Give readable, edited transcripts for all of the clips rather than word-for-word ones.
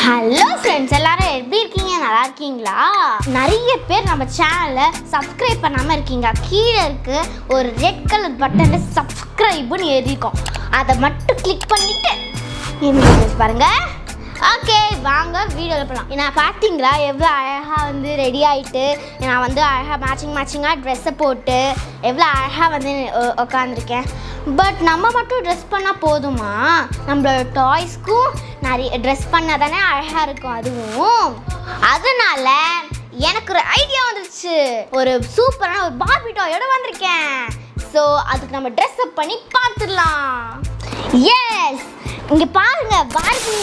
Hello friends, எல்லாரும் எப்படி இருக்கீங்க? நல்லா இருக்கீங்களா? நிறைய பேர் நம்ம சேனலை சப்ஸ்கிரைப் பண்ணாமல் இருக்கீங்க. கீழே இருக்கு ஒரு ரெட் கலர் பட்டனில் சப்ஸ்கிரைப்னு எழுதிருக்கோம். அதை மட்டும் கிளிக் பண்ணிட்டு பாருங்க. ஓகே, வாங்க வீடியோவில் போகலாம். நான் பார்த்தீங்களா எவ்வளோ அழகாக வந்து ரெடி ஆகிட்டு நான் வந்து அழகாக மேட்சிங்காக ட்ரெஸ்ஸை போட்டு எவ்வளோ அழகாக வந்து உட்காந்துருக்கேன். பட் நம்ம மட்டும் ட்ரெஸ் பண்ணால் போதுமா? நம்மளோட டாய்ஸ்க்கும் நிறைய ட்ரெஸ் பண்ணால் தானே அழகாக இருக்கும். அதுவும் அதனால் எனக்கு ஒரு ஐடியா வந்துருச்சு. ஒரு சூப்பரான ஒரு பார்பி டாயோட வந்திருக்கேன். ஸோ அதுக்கு நம்ம ட்ரெஸ் அப் பண்ணி பார்த்துடலாம். எஸ், இங்கே பாருங்க பார்பி.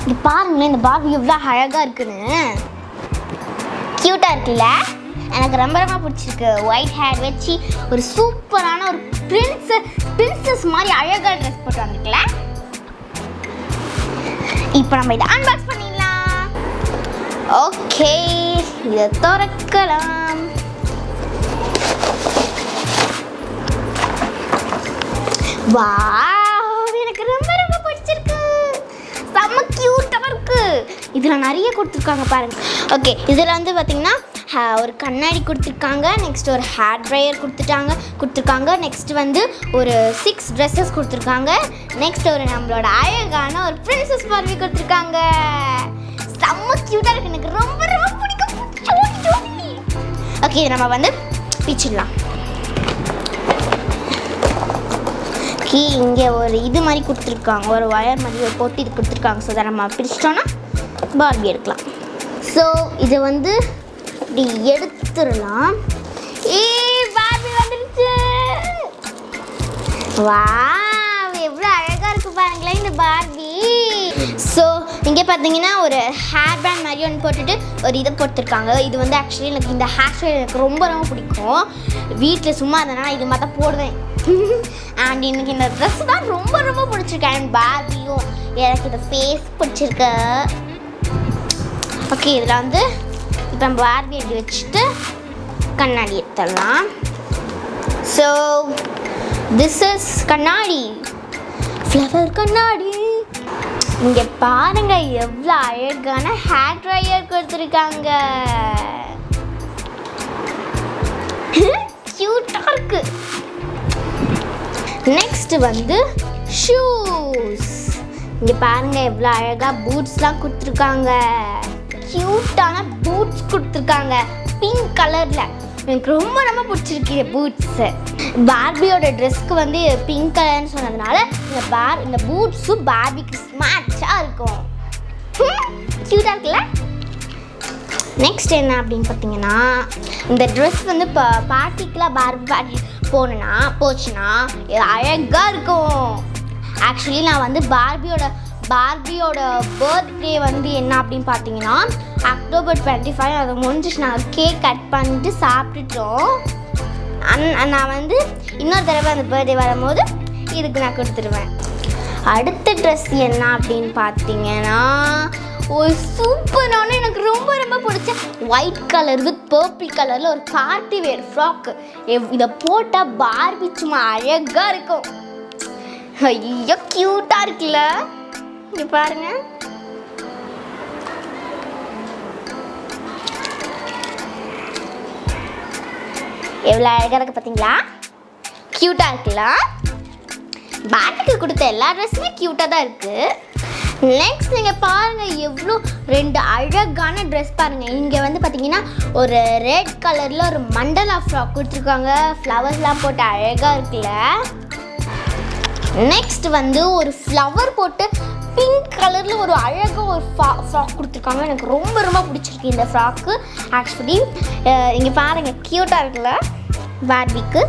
இங்கே பாருங்களேன், இந்த பார்பி எவ்வளோ அழகாக இருக்குன்னு. க்யூட்டாக இருக்குல்ல? எனக்கு ரொம்ப ரொம்ப பிடிச்சிருக்கு. ஒயிட் ஹேர் வச்சு ஒரு சூப்பரான ஒரு பிரின்சஸ் மாதிரி அழகாக ட்ரெஸ் போட்டு வந்துருக்குல்ல. இப்போ நம்ம இதை அன்பாக்ஸ் பண்ணிடலாம். ஓகே, இதை திறக்கலாம். வாவ், எனக்கு ரொம்ப ரொம்ப பிடிச்சிருக்கு. செம்ம க்யூட்டாக இருக்கு. இதில் நிறைய கொடுத்துருக்காங்க பாருங்க. ஓகே, இதில் வந்து பார்த்தீங்கன்னா ஒரு கண்ணாடி கொடுத்துருக்காங்க. நெக்ஸ்ட் ஒரு ஹேர் ட்ரையர் கொடுத்துருக்காங்க. நெக்ஸ்ட் வந்து ஒரு 6 ட்ரெஸ்ஸஸ் கொடுத்துருக்காங்க. நெக்ஸ்ட் ஒரு நம்மளோட அழகான ஒரு பிரின்சஸ் பார்பி கொடுத்துருக்காங்க. செம்ம க்யூட்டாக இருக்குது. எனக்கு ரொம்ப ரொம்ப பிடிக்கும். ஓகே, இதை நம்ம வந்து பிச்சிடலாம். ஓகே, இங்கே ஒரு இது மாதிரி கொடுத்துருக்காங்க. ஒரு வயர் மாதிரி ஒரு போட்டு இது கொடுத்துருக்காங்க. ஸோ அதை நம்ம பிரிச்சிட்டோன்னா பார்பி எடுக்கலாம். ஸோ இதை வந்து இப்படி எடுத்துடலாம். பார்பி வந்துருச்சு. வாவ், எவ்வளோ அழகாக இருக்கு பாருங்களேன் இந்த பார்பி. ஸோ இங்கே பார்த்தீங்கன்னா ஒரு ஹேர் பேண்ட் மாதிரி ஒன்று போட்டுட்டு ஒரு இதை போட்டுருக்காங்க. இது வந்து ஆக்சுவலி எனக்கு இந்த ஹேர் ஸ்டைல் எனக்கு ரொம்ப ரொம்ப பிடிக்கும். வீட்டில் சும்மா இருந்தேன்னா இது மாதிரி தான் போடுவேன். அண்ட் எனக்கு இந்த ட்ரெஸ் தான் ரொம்ப ரொம்ப பிடிச்சிருக்கு. அண்ட் பார்பியும் எனக்கு இந்த ஃபேஸ் பிடிச்சிருக்கு. ஓகே, இதில் வந்து இப்போ நம்ம பார்பி எப்படி வச்சுட்டு கண்ணாடி எடுத்துடலாம். ஸோ திஸ் இஸ் கண்ணாடி, ஃப்ளவர் கண்ணாடி. இங்கே பாருங்க எவ்வளோ அழகான ஹேர் ட்ரையர் கொடுத்துருக்காங்க. க்யூட்டாக இருக்கு. நெக்ஸ்ட் வந்து ஷூஸ். இங்கே பாருங்க எவ்வளோ அழகாக பூட்ஸ்லாம் கொடுத்துருக்காங்க. க்யூட்டான பூட்ஸ் கொடுத்துருக்காங்க பிங்க் கலரில். எனக்கு ரொம்ப ரொம்ப பிடிச்சிருக்கு பூட்ஸு. பார்பியோட ட்ரெஸ்க்கு வந்து பிங்க் கலர்னு சொன்னதுனால இந்த பூட்ஸும் பார்பிக்கு மேட்சாக இருக்கும். க்யூட்டாக இருக்குல்ல? நெக்ஸ்ட் என்ன அப்படின்னு பார்த்தீங்கன்னா, இந்த ட்ரெஸ் வந்து இப்போ பார்ட்டிக்கெலாம் பார்பி போச்சுன்னா இது அழகாக இருக்கும். ஆக்சுவலி நான் வந்து பார்பியோட பர்த்டே வந்து என்ன அப்படின்னு பார்த்தீங்கன்னா அக்டோபர் 25. அது முடிஞ்சிச்சு. நாங்கள் கேக் கட் பண்ணிட்டு சாப்பிட்டுட்டோம். நான் வந்து இன்னொரு தடவை அந்த பர்த்டே வரும்போது இதுக்கு நான் கொடுத்துருவேன். அடுத்த ட்ரெஸ் என்ன அப்படின்னு பார்த்தீங்கன்னா ஒரு சூப்பரான எனக்கு ரொம்ப ரொம்ப பிடிச்ச ஒயிட் கலர் வித் பர்பிள் கலரில் ஒரு பார்ட்டி வேர் ஃப்ராக்கு. இதை போட்டால் பார்பி சும்மா அழகாக இருக்கும். ஐயோ, க்யூட்டாக இருக்குல்ல? இங்கே பாருங்க. எவ்வளோ அழகாக இருக்குது பார்த்தீங்களா? க்யூட்டாக இருக்குல்ல? பார்பிக்கு கொடுத்த எல்லா ட்ரெஸ்ஸுமே க்யூட்டாக தான் இருக்குது. நெக்ஸ்ட் நீங்கள் பாருங்கள் எவ்வளோ 2 அழகான ட்ரெஸ் பாருங்கள். இங்கே வந்து பார்த்தீங்கன்னா ஒரு ரெட் கலரில் ஒரு மண்டலா ஃப்ராக் கொடுத்துருக்காங்க. ஃப்ளவர்ஸ்லாம் போட்டு அழகாக இருக்குல்ல? நெக்ஸ்ட் வந்து ஒரு ஃப்ளவர் போட்டு பிங்க் கலரில் ஒரு அழகாக ஒரு ஃப்ராக் கொடுத்துருக்காங்க. எனக்கு ரொம்ப ரொம்ப பிடிச்சிருக்கு இந்த ஃப்ராக்கு. ஆக்சுவலி இங்கே பாருங்கள் க்யூட்டாக இருக்குல்ல பார்பிக்கு?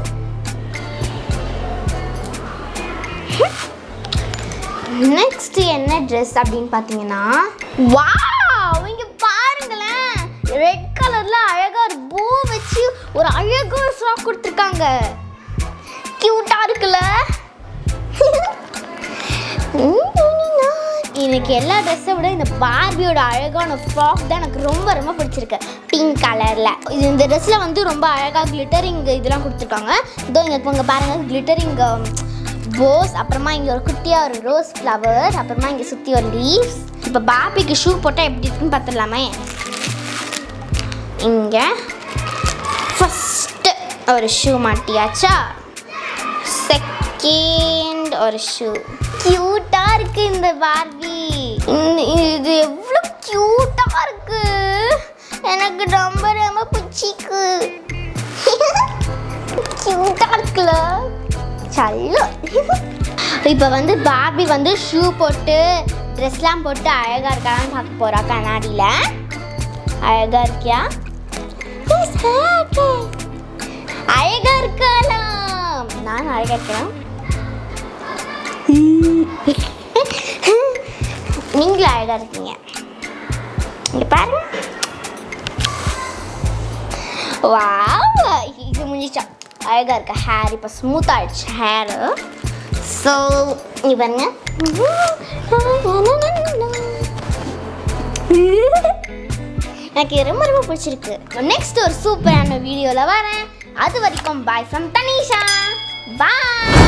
நெக்ஸ்ட் என்ன ட்ரெஸ் அப்படின்னு பார்த்தீங்கன்னா, வாவ், இங்கே பாருங்களேன் ரெட் கலரில் அழகாக ஒரு பூ வச்சு ஒரு அழகாக ஒரு ஃப்ராக் கொடுத்துருக்காங்க. க்யூட்டாக இருக்குல்ல? எனக்கு எல்லா ட்ரெஸ்ஸை விட இந்த பார்பியோட அழகான ஃப்ராக் தான் எனக்கு ரொம்ப ரொம்ப பிடிச்சிருக்கு. பிங்க் கலரில் இந்த ட்ரெஸ்ஸில் வந்து ரொம்ப அழகாக கிளிட்டரிங் இதெல்லாம் கொடுத்துருக்காங்க. இதோ இங்கே பாருங்கள் கிளிட்டரிங் போஸ். அப்புறமா இங்கே ஒரு குட்டியாக ஒரு ரோஸ் ஃப்ளவர். அப்புறமா இங்கே சுற்றி ஒரு லீவ்ஸ். இப்போ பாபிக்கு ஷூ போட்டால் எப்படி இருக்குன்னு பார்த்துடலாமே. இங்கே ஃபஸ்ட்டு ஒரு ஷூ மாட்டியாச்சா, செகண்ட் ஒரு ஷூ. க்யூட்டாக இருக்கு இந்த பார்பி. இது எவ்வளோ க்யூட்டாக இருக்கு, எனக்கு ரொம்ப ரொம்ப பிடிச்சிக்கு. க்யூட்டாக இருக்குல்ல சல்லு. இப்போ வந்து பார்பி வந்து ஷூ போட்டு ட்ரெஸ்லாம் போட்டு அழகாக இருக்கான்னு பார்க்க போகிறா கண்ணாடியில். அழகாக இருக்கியா? அழகா இருக்கலாம். நான் அழகா இருக்கிறேன். நீங்களும் அழகா இருக்கீங்க. இங்க பாருங்க. வாவ், இது முடிஞ்சா அழகா இருக்க ஹேர். இப்போ ஸ்மூத் ஆயிடுச்சு ஹேர். ஸோ இவங்க எனக்கு ரொம்ப ரொம்ப பிடிச்சிருக்கு. நெக்ஸ்ட் ஒரு சூப்பரான வீடியோவில் வரேன். அது வரைக்கும் பாய் ஃப்ரம் தனிஷா. பாய்.